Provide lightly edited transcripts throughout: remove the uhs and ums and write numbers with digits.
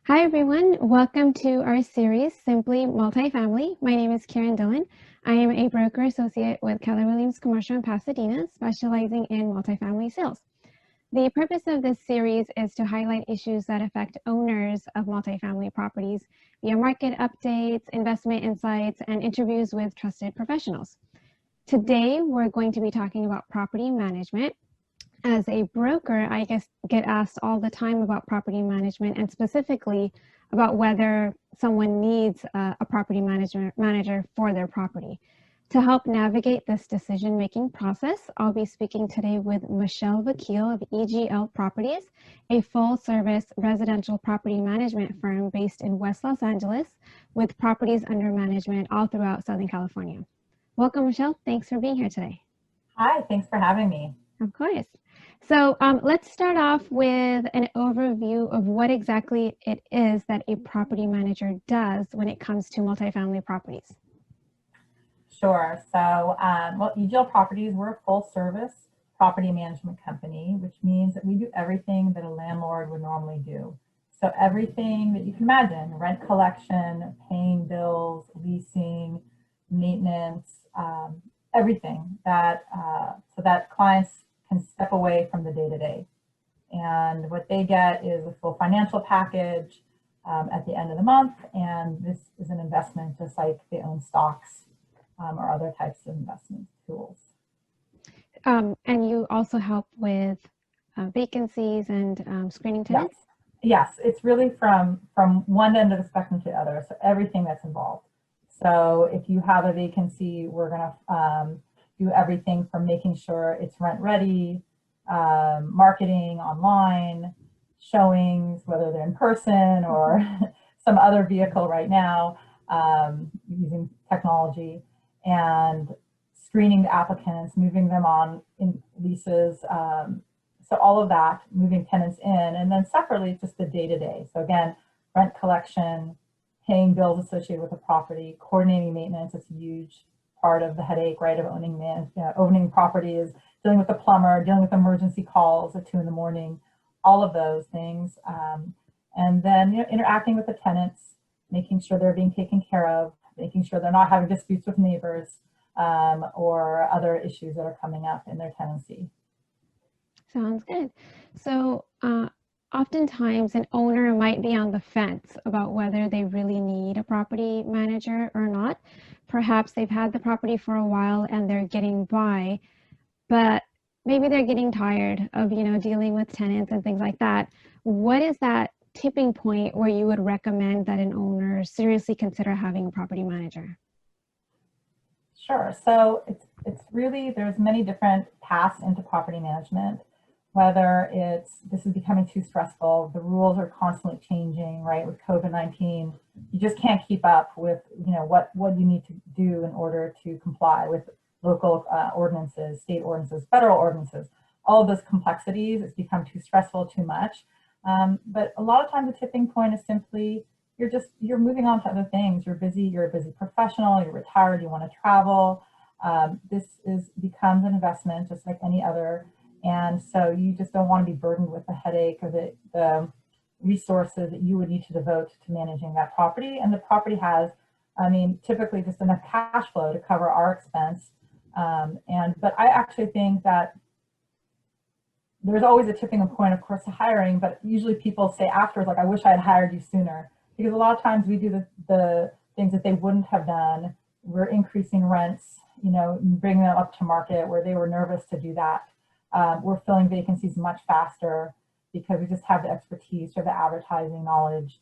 Hi everyone, welcome to our series, Simply Multifamily. My name is Kiran Dhillon. I am a broker associate with Keller Williams Commercial in Pasadena, specializing in multifamily sales. The purpose of this series is to highlight issues that affect owners of multifamily properties via market updates, investment insights, and interviews with trusted professionals. Today, we're going to be talking about property management. As a broker, I get asked all the time about property management and specifically about whether someone needs a property manager for their property. To help navigate this decision-making process, I'll be speaking today with Michelle Vaakil of EGL Properties, a full-service residential property management firm based in West Los Angeles with properties under management all throughout Southern California. Welcome, Michelle. Thanks for being here today. Hi, thanks for having me. Of course. So let's start off with an overview of what exactly it is that a property manager does when it comes to multifamily properties. Sure. So, EGL Properties, we're a full service property management company, which means that we do everything that a landlord would normally do. So everything that you can imagine, rent collection, paying bills, leasing, maintenance, everything that, so that clients can step away from the day-to-day. And what they get is a full financial package at the end of the month. And this is an investment just like they own stocks or other types of investment tools. And you also help with vacancies and screening tenants? Yes, it's really from one end of the spectrum to the other. So everything that's involved. So if you have a vacancy, we're going to do everything from making sure it's rent ready, marketing online, showings, whether they're in person or some other vehicle right now, using technology, and screening the applicants, moving them on in leases. So all of that, moving tenants in, and then separately, just the day-to-day. So again, rent collection, paying bills associated with the property, coordinating maintenance. It's a huge part of the headache, right, of owning property is dealing with the plumber, dealing with emergency calls at 2 in the morning, all of those things. And then interacting with the tenants, making sure they're being taken care of, making sure they're not having disputes with neighbors or other issues that are coming up in their tenancy. Sounds good. So oftentimes an owner might be on the fence about whether they really need a property manager or not. Perhaps they've had the property for a while and they're getting by, but maybe they're getting tired of, dealing with tenants and things like that. What is that tipping point where you would recommend that an owner seriously consider having a property manager? Sure. So it's really, there's many different paths into property management. Whether this is becoming too stressful, the rules are constantly changing, right? With COVID-19, you just can't keep up with, what you need to do in order to comply with local ordinances, state ordinances, federal ordinances. All of those complexities, it's become too stressful, too much. But a lot of times the tipping point is simply, you're moving on to other things. You're a busy professional, you're retired, you want to travel. This becomes an investment just like any other. And so you just don't want to be burdened with the headache or the resources that you would need to devote to managing that property. And the property has, typically just enough cash flow to cover our expense. But I actually think that there's always a tipping point, of course, to hiring, but usually people say afterwards, like, I wish I had hired you sooner. Because a lot of times we do the things that they wouldn't have done. We're increasing rents, bringing them up to market where they were nervous to do that. We're filling vacancies much faster because we just have the expertise or the advertising knowledge.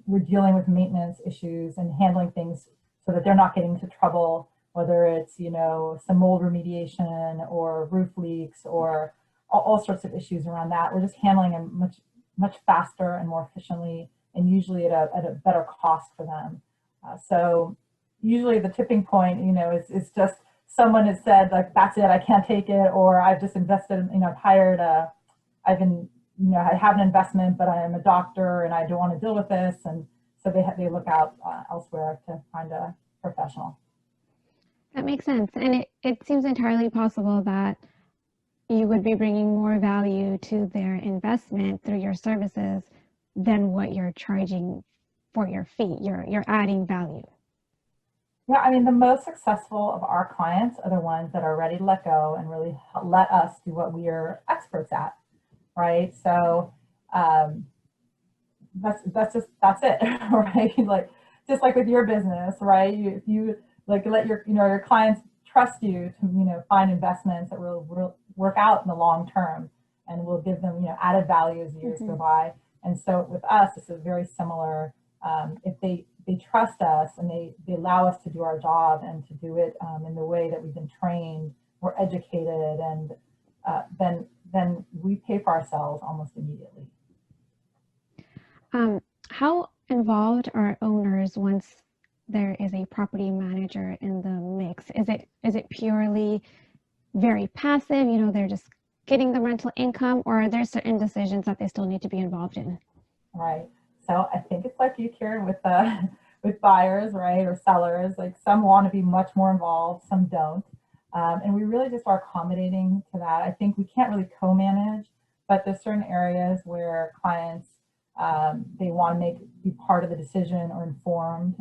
We're dealing with maintenance issues and handling things so that they're not getting into trouble, whether it's, some mold remediation or roof leaks or all sorts of issues around that. We're just handling them much faster and more efficiently, and usually at a better cost for them. So usually the tipping point, is just someone has said, like, that's it, I can't take it, or I've just invested, I've hired I have an investment, but I am a doctor and I don't want to deal with this. And so they look out elsewhere to find a professional. That makes sense. And it seems entirely possible that you would be bringing more value to their investment through your services than what you're charging for your fee. You're adding value. Yeah, I mean, the most successful of our clients are the ones that are ready to let go and really let us do what we are experts at, right? So that's it, right? Like just like with your business, right? If you like let your clients trust you to find investments that will work out in the long term and will give them added value as years go by. And so with us, this is very similar. If they trust us and they allow us to do our job and to do it in the way that we've been trained, we're educated, and then we pay for ourselves almost immediately. How involved are owners once there is a property manager in the mix? Is it purely very passive? They're just getting the rental income, or are there certain decisions that they still need to be involved in? Right. So I think it's like you, Kiran, with buyers, right, or sellers. Like some want to be much more involved, some don't, and we really just are accommodating to that. I think we can't really co-manage, but there's certain areas where clients they want to be part of the decision or informed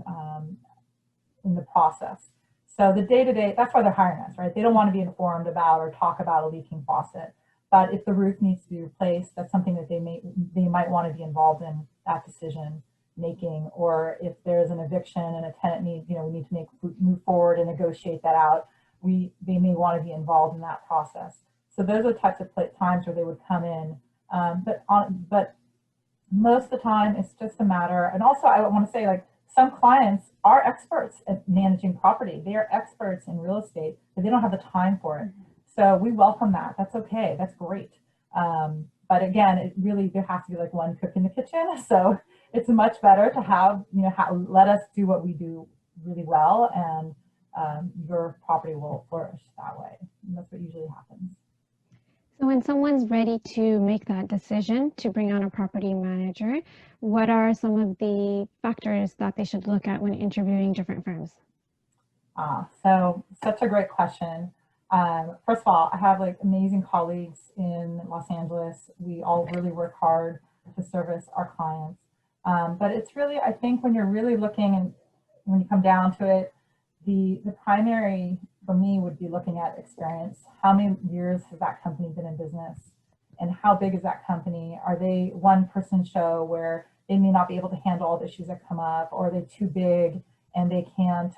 in the process. So the day-to-day, that's why they're hiring us, right? They don't want to be informed about or talk about a leaking faucet. But if the roof needs to be replaced, that's something that they might want to be involved in that decision making. Or if there's an eviction and a tenant needs, we need to move forward and negotiate that out, they may want to be involved in that process. So those are the types of times where they would come in. But most of the time, it's just a matter. And also, I want to say, like, some clients are experts at managing property. They are experts in real estate, but they don't have the time for it. So we welcome that. That's okay. That's great. But again, there has to be like one cook in the kitchen. So it's much better to have, let us do what we do really well, and your property will flourish that way. And that's what usually happens. So when someone's ready to make that decision to bring on a property manager, what are some of the factors that they should look at when interviewing different firms? So such a great question. First of all, I have like amazing colleagues in Los Angeles. We all really work hard to service our clients. But it's really, I think when you're really looking and when you come down to it, the primary for me would be looking at experience. How many years has that company been in business? And how big is that company? Are they one person show where they may not be able to handle all the issues that come up, or are they too big and they can't,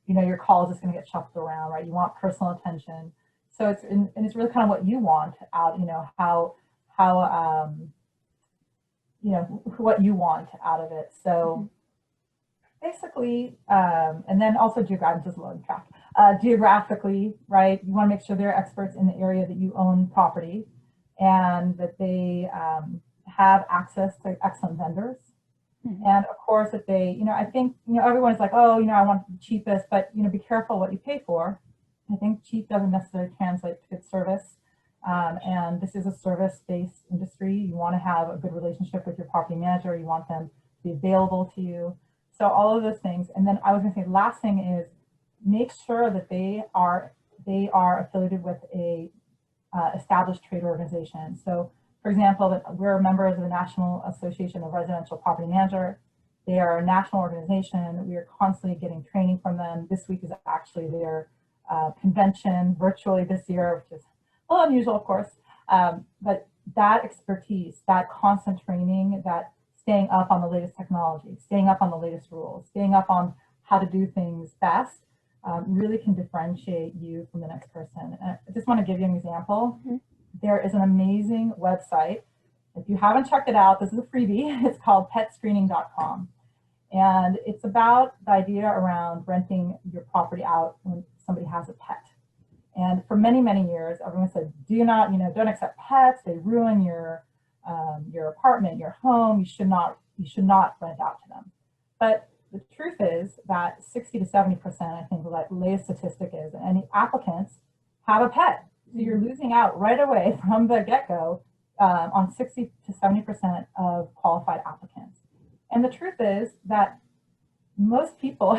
your call is just going to get shuffled around, right? You want personal attention. So it's really kind of what you want out, what you want out of it. So basically, and then also geographically, right? You want to make sure they're experts in the area that you own property, and that they have access to excellent vendors. And of course, if they, I think, everyone's like, oh, I want the cheapest, but, be careful what you pay for. I think cheap doesn't necessarily translate to good service. And this is a service-based industry. You want to have a good relationship with your property manager. You want them to be available to you. So all of those things. And then I was going to say, the last thing is make sure that they are affiliated with a established trade organization. So for example, we're members of the National Association of Residential Property Managers. They are a national organization. We are constantly getting training from them. This week is actually their convention virtually this year, which is a little unusual, of course. But that expertise, that constant training, that staying up on the latest technology, staying up on the latest rules, staying up on how to do things best, really can differentiate you from the next person. I just want to give you an example. There is an amazing website. If you haven't checked it out, this is a freebie. It's called petscreening.com. And it's about the idea around renting your property out when somebody has a pet. And for many, many years, everyone said, don't accept pets. They ruin your apartment, your home. You should not rent out to them. But the truth is that 60 to 70%, I think the latest statistic is, and the applicants have a pet. So you're losing out right away from the get-go on 60 to 70% of qualified applicants. And the truth is that most people,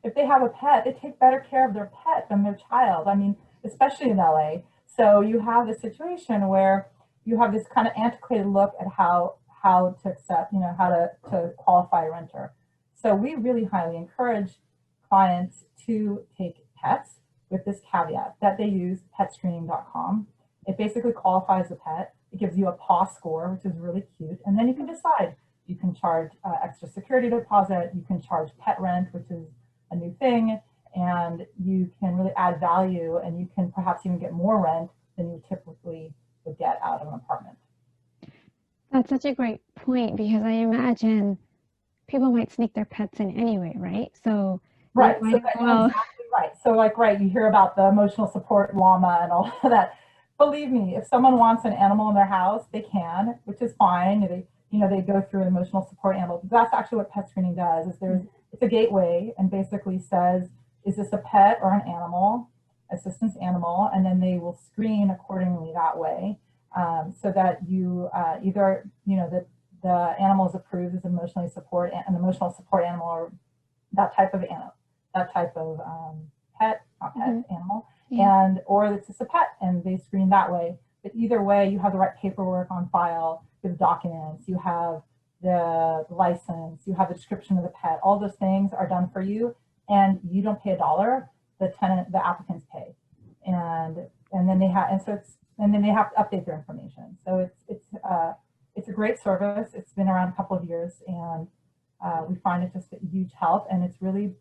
if they have a pet, they take better care of their pet than their child. I mean, especially in LA. So you have this situation where you have this kind of antiquated look at how how to accept, how to qualify a renter. So we really highly encourage clients to take pets with this caveat that they use petscreening.com. It basically qualifies the pet. It gives you a paw score, which is really cute. And then you can decide. You can charge extra security deposit. You can charge pet rent, which is a new thing. And you can really add value, and you can perhaps even get more rent than you typically would get out of an apartment. That's such a great point, because I imagine people might sneak their pets in anyway, right? So right, so exactly right. So you hear about the emotional support llama and all of that. Believe me, if someone wants an animal in their house, they can, which is fine. They go through an emotional support animal. That's actually what pet screening does. It's a gateway, and basically says, is this a pet or an animal, assistance animal, and then they will screen accordingly that way, so that you either the animal is approved as an emotional support animal, or that type of animal, pet, not pet, animal, and or it's just a pet, and they screen that way. But either way, you have the right paperwork on file, you have documents, you have the license, you have the description of the pet. All those things are done for you, and you don't pay $1. The applicants pay, and then they have to update their information. So it's a great service. It's been around a couple of years, and we find it just a huge help, and it's really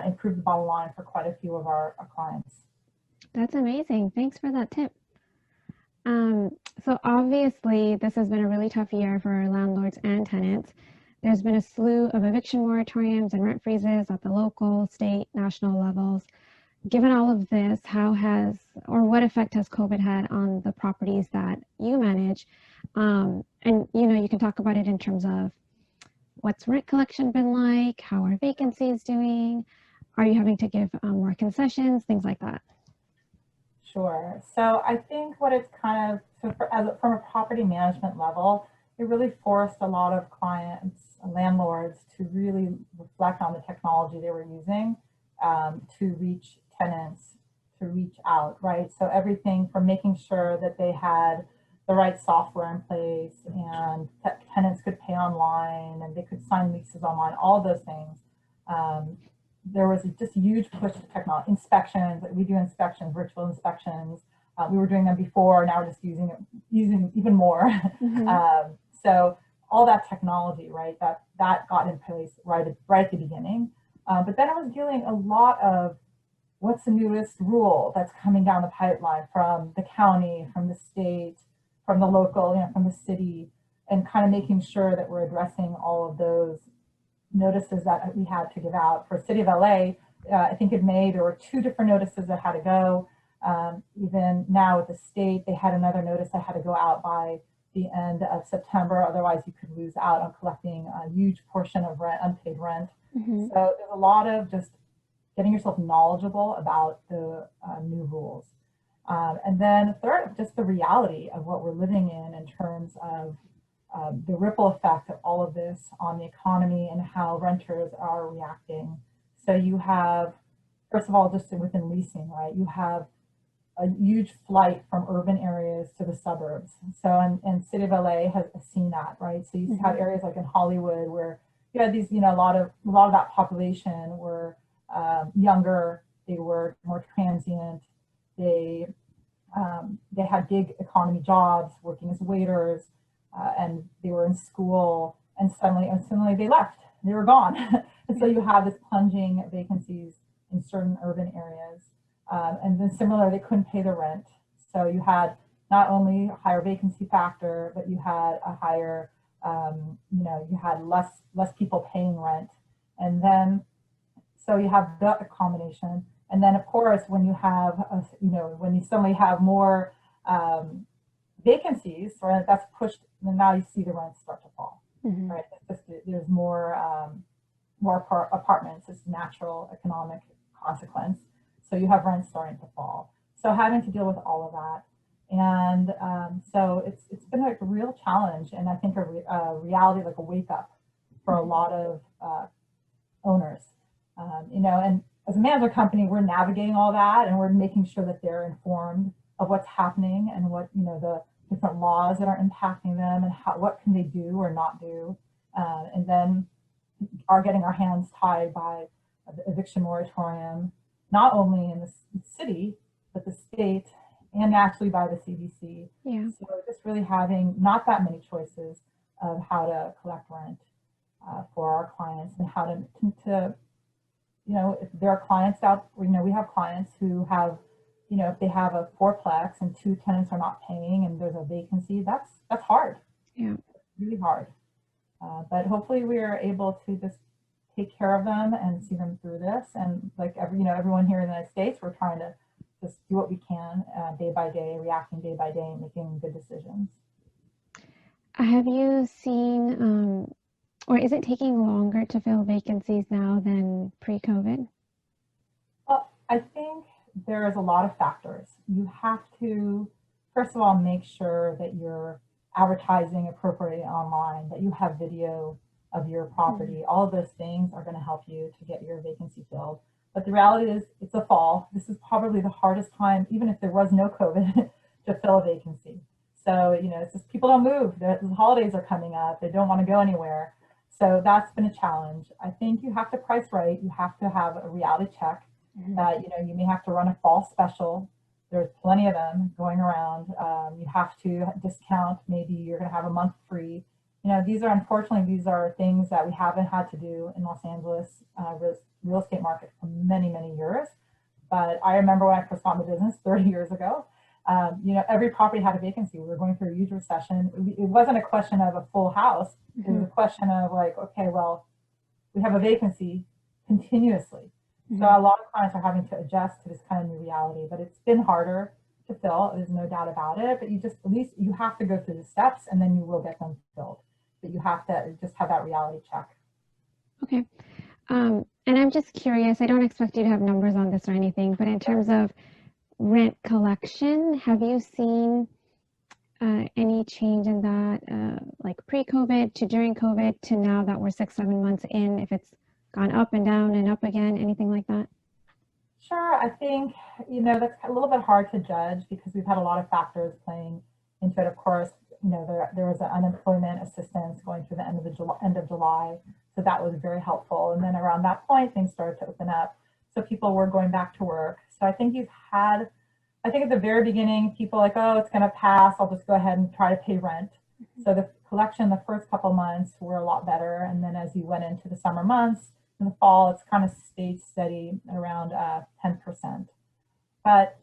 improved the bottom line for quite a few of our clients. That's amazing. Thanks for that tip. So obviously, this has been a really tough year for landlords and tenants. There's been a slew of eviction moratoriums and rent freezes at the local, state, national levels. Given all of this, what effect has COVID had on the properties that you manage? And you can talk about it in terms of what's rent collection been like, how are vacancies doing, are you having to give more concessions, things like that. Sure. So I think what it's from a property management level, it really forced a lot of clients, landlords, to really reflect on the technology they were using to reach tenants, to reach out, right? So everything from making sure that they had the right software in place, and that tenants could pay online and they could sign leases online, all those things. There was just a huge push to technology. Inspections, we do inspections, virtual inspections. We were doing them before, now we're just using even more. So all that technology, right, that got in place right at the beginning. But then I was dealing a lot of what's the newest rule that's coming down the pipeline from the county, from the state, from the local, from the city, and kind of making sure that we're addressing all of those notices that we had to give out. For City of LA, I think in May, there were 2 different notices that had to go. Even now with the state, they had another notice that had to go out by the end of September. Otherwise, you could lose out on collecting a huge portion of rent, unpaid rent. So there's a lot of just getting yourself knowledgeable about the new rules. And then third, just the reality of what we're living in terms of the ripple effect of all of this on the economy and how renters are reacting. So you have, first of all, just within leasing, right? You have a huge flight from urban areas to the suburbs. So, and City of LA has seen that, right? So you have areas like in Hollywood where you had these, a lot of that population were younger, they were more transient, they had gig economy jobs, working as waiters, and they were in school, and suddenly they left, they were gone. And so you have this plunging vacancies in certain urban areas. And then similarly, they couldn't pay the rent. So you had not only a higher vacancy factor, but you had a higher, you had less people paying rent. And then, so you have the combination. And then of course, when you have, when you suddenly have more vacancies, right, that's pushed, and now you see the rents start to fall, right? There's more apartments. It's natural economic consequence. So you have rents starting to fall. So having to deal with all of that. And so it's been like a real challenge, and I think a reality, like a wake up for a lot of owners. And as a management company, we're navigating all that, and we're making sure that they're informed of what's happening and what the different laws that are impacting them and what can they do or not do. And then are getting our hands tied by the eviction moratorium, not only in the city, but the state and actually by the CDC. Yeah. So just really having not that many choices of how to collect rent for our clients and how to if there are clients out, we have clients who have, if they have a fourplex and 2 tenants are not paying and there's a vacancy, that's hard. Yeah. Really hard. But hopefully we are able to just take care of them and see them through this. And like everyone here in the United States, we're trying to just do what we can day by day, reacting day by day, and making good decisions. Have you seen, or is it taking longer to fill vacancies now than pre-COVID? Well, I think there is a lot of factors. You have to, first of all, make sure that you're advertising appropriately online, that you have video of your property. All of those things are going to help you to get your vacancy filled. But the reality is it's a fall. This is probably the hardest time, even if there was no COVID, to fill a vacancy. So, it's just people don't move. The holidays are coming up. They don't want to go anywhere. So that's been a challenge. I think you have to price right. You have to have a reality check that, you may have to run a fall special. There's plenty of them going around. You have to discount. Maybe you're going to have a month free. Unfortunately, these are things that we haven't had to do in Los Angeles real estate market for many, many years. But I remember when I first got in the business 30 years ago, every property had a vacancy. We were going through a huge recession. It wasn't a question of a full house. It was a question of like, okay, well, we have a vacancy continuously. So a lot of clients are having to adjust to this kind of new reality, but it's been harder to fill. There's no doubt about it, but at least you have to go through the steps and then you will get them filled. But you have to just have that reality check. Okay. And I'm just curious, I don't expect you to have numbers on this or anything, but in terms of rent collection, have you seen any change in that, like pre-COVID to during COVID to now that we're 6-7 months in, if it's gone up and down and up again, anything like that? Sure, I think, that's a little bit hard to judge because we've had a lot of factors playing into it. Of course, there was an unemployment assistance going through the end of July. So that was very helpful. And then around that point, things started to open up. So people were going back to work. So I think I think at the very beginning, people like, oh, it's going to pass. I'll just go ahead and try to pay rent. So the collection the first couple months were a lot better. And then as you went into the summer months, in the fall, it's kind of stayed steady around 10%. But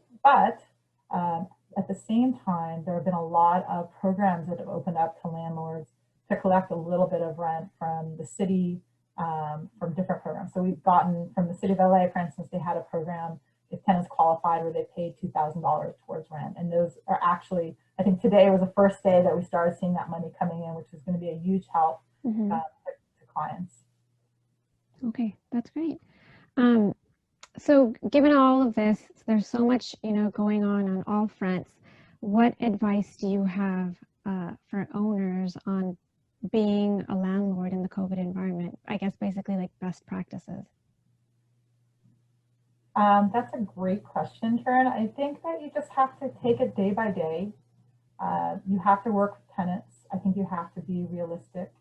at the same time, there have been a lot of programs that have opened up to landlords to collect a little bit of rent from the city, from different programs. So we've gotten from the city of LA, for instance, they had a program if tenants qualified where they paid $2,000 towards rent. And those are actually, I think today was the first day that we started seeing that money coming in, which is going to be a huge help to clients. Okay, that's great. So given all of this, there's so much, going on all fronts. What advice do you have for owners on being a landlord in the COVID environment? I guess basically like best practices. That's a great question, Kiran. I think that you just have to take it day by day. You have to work with tenants. I think you have to be realistic.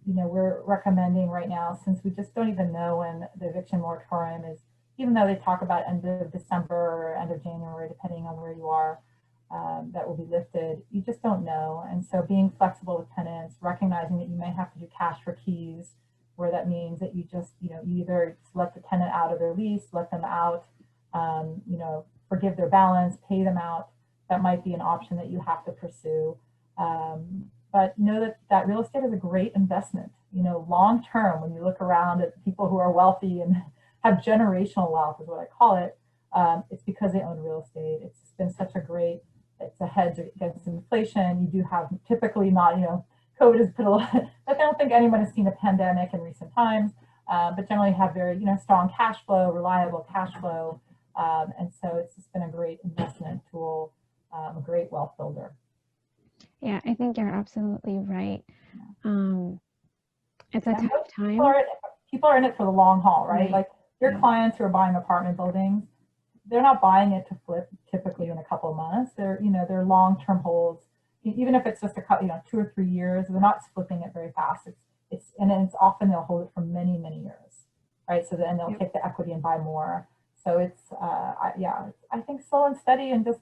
We're recommending right now, since we just don't even know when the eviction moratorium is, even though they talk about end of December or end of January, depending on where you are, that will be lifted. You just don't know. And so being flexible with tenants, recognizing that you may have to do cash for keys, where that means that you just, you either let the tenant out of their lease, let them out, forgive their balance, pay them out. That might be an option that you have to pursue. But know that real estate is a great investment. Long term, when you look around at people who are wealthy and have generational wealth is what I call it, it's because they own real estate. It's been such it's a hedge against inflation. You do have typically not, COVID has put a lot, I don't think anyone has seen a pandemic in recent times, but generally have very, strong cash flow, reliable cash flow. And so it's just been a great investment tool, a great wealth builder. Yeah, I think you're absolutely right. It's a tough time. People are in it for the long haul, right? Like your clients who are buying apartment buildings, they're not buying it to flip typically in a couple of months. They're, they're long-term holds. Even if it's just a couple, 2 or 3 years, they're not flipping it very fast. And it's often they'll hold it for many, many years, right? So then they'll take the equity and buy more. So it's, yeah, I think slow and steady, and just,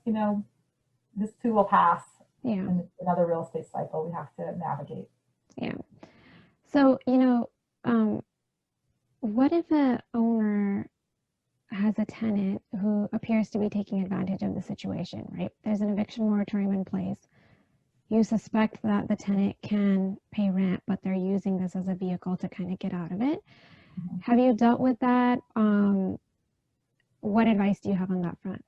this too will pass. Yeah. And another real estate cycle we have to navigate. Yeah. So, what if an owner has a tenant who appears to be taking advantage of the situation, right? There's an eviction moratorium in place. You suspect that the tenant can pay rent, but they're using this as a vehicle to kind of get out of it. Mm-hmm. Have you dealt with that? What advice do you have on that front?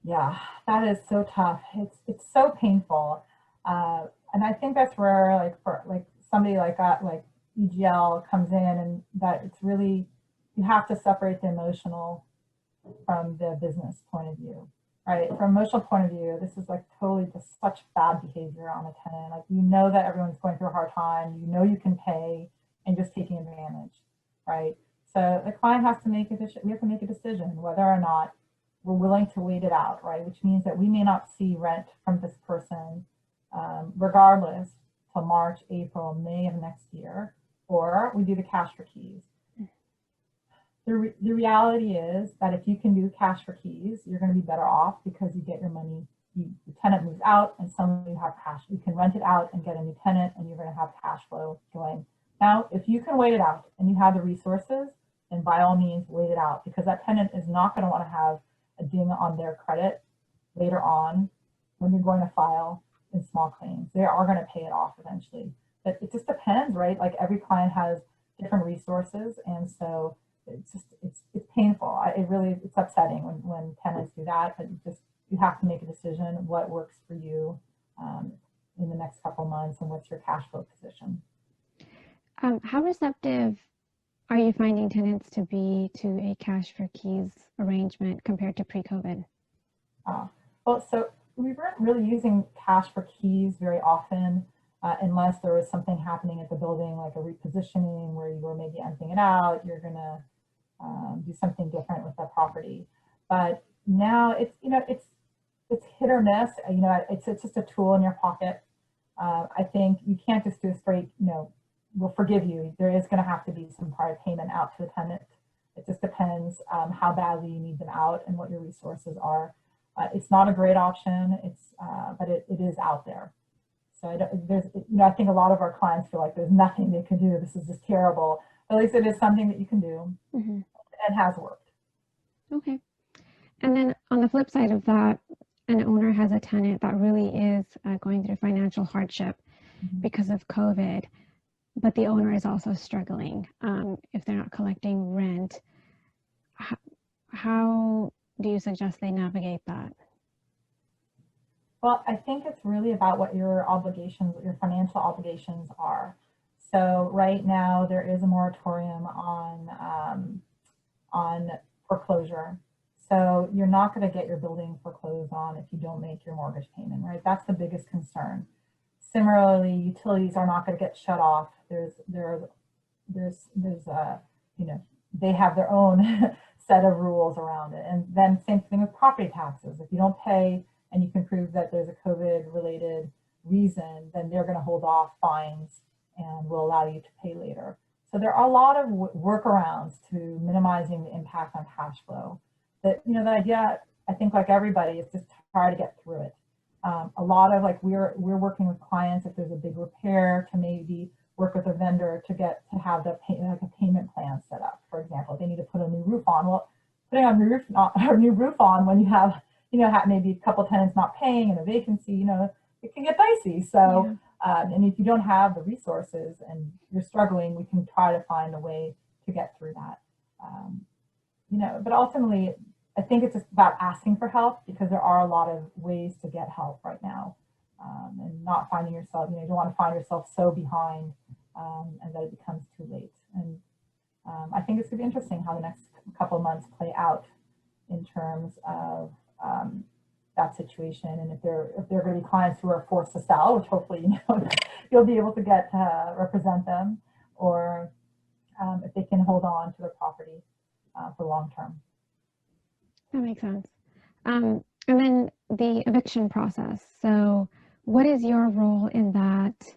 Yeah, that is so tough. It's so painful, and I think that's where for somebody like that, like EGL comes in, and that it's really, you have to separate the emotional from the business point of view, right? From emotional point of view, this is totally just such bad behavior on a tenant. That everyone's going through a hard time, you can pay, and just taking advantage, right? So the client has to make a decision. We have to make a decision whether or not we're willing to wait it out, right? Which means that we may not see rent from this person regardless till March, April, May of next year, or we do the cash for keys. The reality is that if you can do cash for keys, you're going to be better off because you get your money. The tenant moves out, and suddenly you have cash. You can rent it out and get a new tenant, and you're going to have cash flow going. Now, if you can wait it out and you have the resources, then by all means wait it out, because that tenant is not going to want to have a ding on their credit later on when you're going to file in small claims. They are going to pay it off eventually. But it just depends, right? Every client has different resources, and so it's painful. It's upsetting when tenants do that, but you have to make a decision what works for you in the next couple months, and what's your cash flow position. How receptive are you finding tenants to be to a cash for keys arrangement compared to pre-COVID? Well, so we weren't really using cash for keys very often unless there was something happening at the building, like a repositioning where you were maybe emptying it out, you're going to do something different with that property. But now it's hit or miss. It's just a tool in your pocket. I think you can't just do a straight, we'll forgive you. There is going to have to be some part of payment out to the tenant. It just depends how badly you need them out and what your resources are. It's not a great option. But it is out there. So I think a lot of our clients feel like there's nothing they can do. This is just terrible. But at least it is something that you can do, mm-hmm. and has worked. Okay. And then on the flip side of that, an owner has a tenant that really is going through financial hardship mm-hmm. because of COVID, but the owner is also struggling if they're not collecting rent. How do you suggest they navigate that? Well, I think it's really about what your obligations, what your financial obligations are. So right now there is a moratorium on foreclosure. So you're not going to get your building foreclosed on if you don't make your mortgage payment, right? That's the biggest concern. Similarly, utilities are not going to get shut off. They have their own set of rules around it. And then same thing with property taxes. If you don't pay and you can prove that there's a COVID-related reason, then they're going to hold off fines and will allow you to pay later. So there are a lot of workarounds to minimizing the impact on cash flow. The idea, I think, like everybody, is just try to get through it. A lot of we're working with clients if there's a big repair to maybe work with a vendor to have a payment plan set up. For example, if they need to put a new roof on, well, putting a new roof on when you have maybe a couple tenants not paying and a vacancy, it can get dicey. So, and if you don't have the resources and you're struggling, we can try to find a way to get through that. But ultimately, I think it's just about asking for help, because there are a lot of ways to get help right now, and not finding yourself, you don't want to find yourself so behind and that it becomes too late. And I think it's going to be interesting how the next couple of months play out in terms of that situation, and if there are going to be clients who are forced to sell, which hopefully you'll be able to get to represent them, or if they can hold on to their property for long term. That makes sense. And then the eviction process. So what is your role in that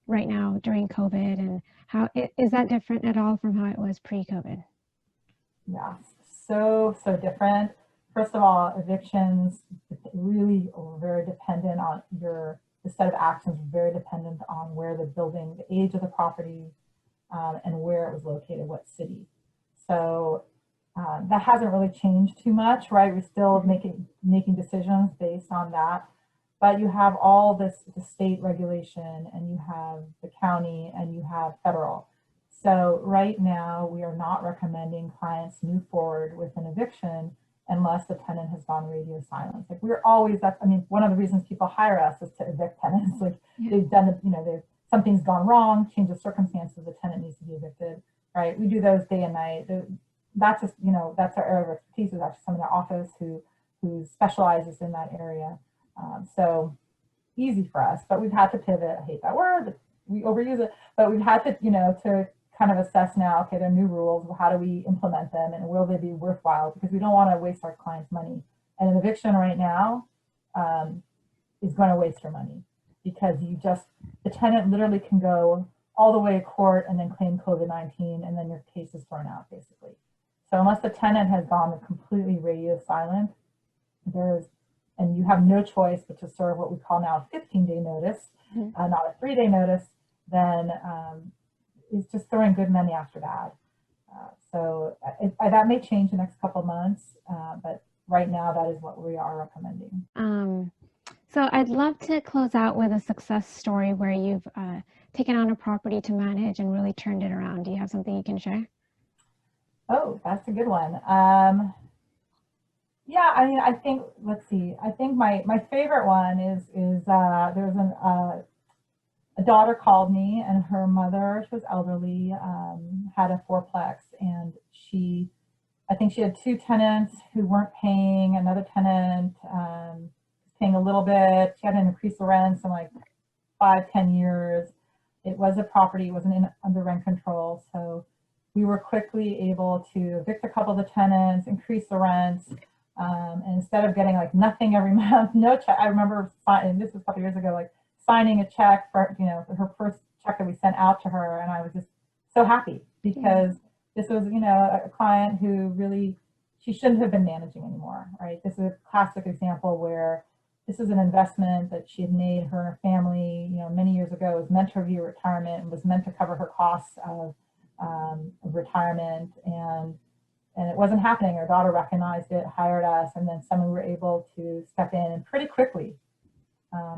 right now during COVID, and how is that different at all from how it was pre-COVID? Yeah, so different. First of all, evictions really are very dependent on the set of actions, very dependent on where the building, the age of the property, and where it was located, what city. So that hasn't really changed too much, right? We're still making decisions based on that. But you have all this, the state regulation, and you have the county, and you have federal. So right now, we are not recommending clients move forward with an eviction unless the tenant has gone radio silent. Like we're always, I mean, one of the reasons people hire us is to evict tenants. Like they've done, something's gone wrong, change of circumstances, the tenant needs to be evicted, right? We do those day and night. That's just, that's our area of expertise, is actually someone in our office who specializes in that area. So easy for us, but we've had to pivot. I hate that word, we overuse it, but we've had to, to kind of assess now, okay, there are new rules, how do we implement them, and will they be worthwhile? Because we don't want to waste our clients' money. And an eviction right now is going to waste your money, because the tenant literally can go all the way to court and then claim COVID-19, and then your case is thrown out, basically. So unless the tenant has gone completely radio silent, and you have no choice but to serve what we call now a 15-day notice, not a 3-day notice, then it's just throwing good money after that. So that may change the next couple of months, but right now that is what we are recommending. So I'd love to close out with a success story where you've taken on a property to manage and really turned it around. Do you have something you can share? Oh, that's a good one. Yeah, I mean, I think, let's see, I think my favorite one is there's a daughter called me, and her mother, she was elderly, had a fourplex, and I think she had 2 tenants who weren't paying, another tenant paying a little bit. She hadn't increased the rents in like 5-10 years. It was a property, it wasn't under rent control, so we were quickly able to evict a couple of the tenants, increase the rents, and instead of getting like nothing every month, no check. I remember, and this was a couple years ago, like signing a check for, her first check that we sent out to her, and I was just so happy, because this was, a client who really, she shouldn't have been managing anymore, right? This is a classic example where this is an investment that she had made, her and her family, many years ago. It was meant to view retirement and was meant to cover her costs of retirement, and it wasn't happening. Our daughter recognized it, hired us, and then we were able to step in, and pretty quickly,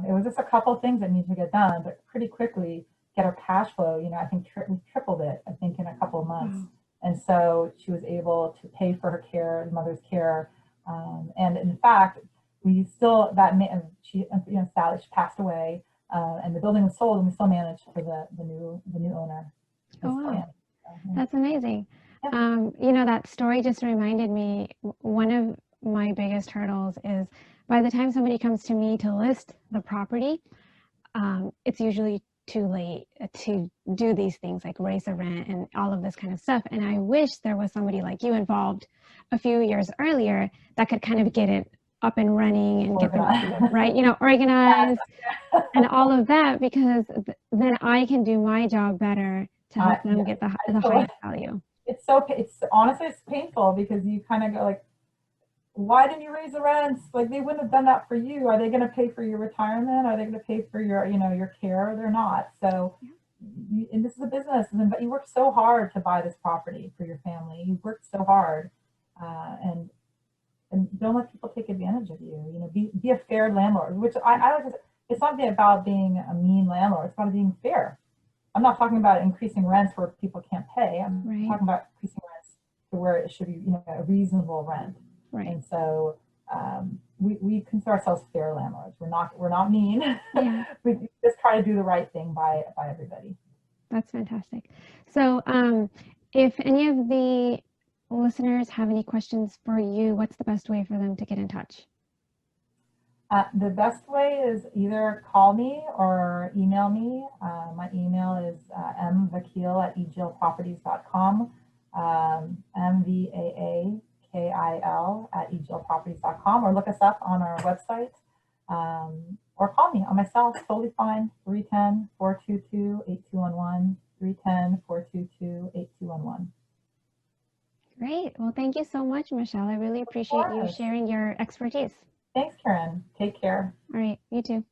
it was just a couple of things that needed to get done, but pretty quickly get our cash flow. I think we tripled it, I think, in a couple of months. And so she was able to pay for her care, the mother's care. And in fact, we still, she passed away, and the building was sold, and we still managed for the new owner. Oh, wow. That's amazing. That story just reminded me, one of my biggest hurdles is by the time somebody comes to me to list the property, it's usually too late to do these things like raise the rent and all of this kind of stuff. And I wish there was somebody like you involved a few years earlier that could kind of get it up and running and get the right, organized and all of that, because then I can do my job better to help them get the highest value. It's honestly, it's painful, because you kind of go like, why didn't you raise the rents? Like, they wouldn't have done that for you. Are they going to pay for your retirement? Are they going to pay for your, your care? They're not. So, and this is a business, but you worked so hard to buy this property for your family. You worked so hard, and don't let people take advantage of you. Be a fair landlord. Which I like. It's not about being a mean landlord. It's about being fair. I'm not talking about increasing rents where people can't pay. I'm talking about increasing rents to where it should be, a reasonable rent. Right. And so we consider ourselves fair landlords. We're not mean. Yeah. We just try to do the right thing by everybody. That's fantastic. So if any of the listeners have any questions for you, what's the best way for them to get in touch? The best way is either call me or email me. My email is mvaakil@eglproperties.com, MVAAKIL Vaakil at eglproperties.com, or look us up on our website, or call me on my cell. Totally fine. 310-422-8211. 310-422-8211. Great. Well, thank you so much, Michelle. I really appreciate you sharing your expertise. Thanks, Kiran. Take care. All right. You too.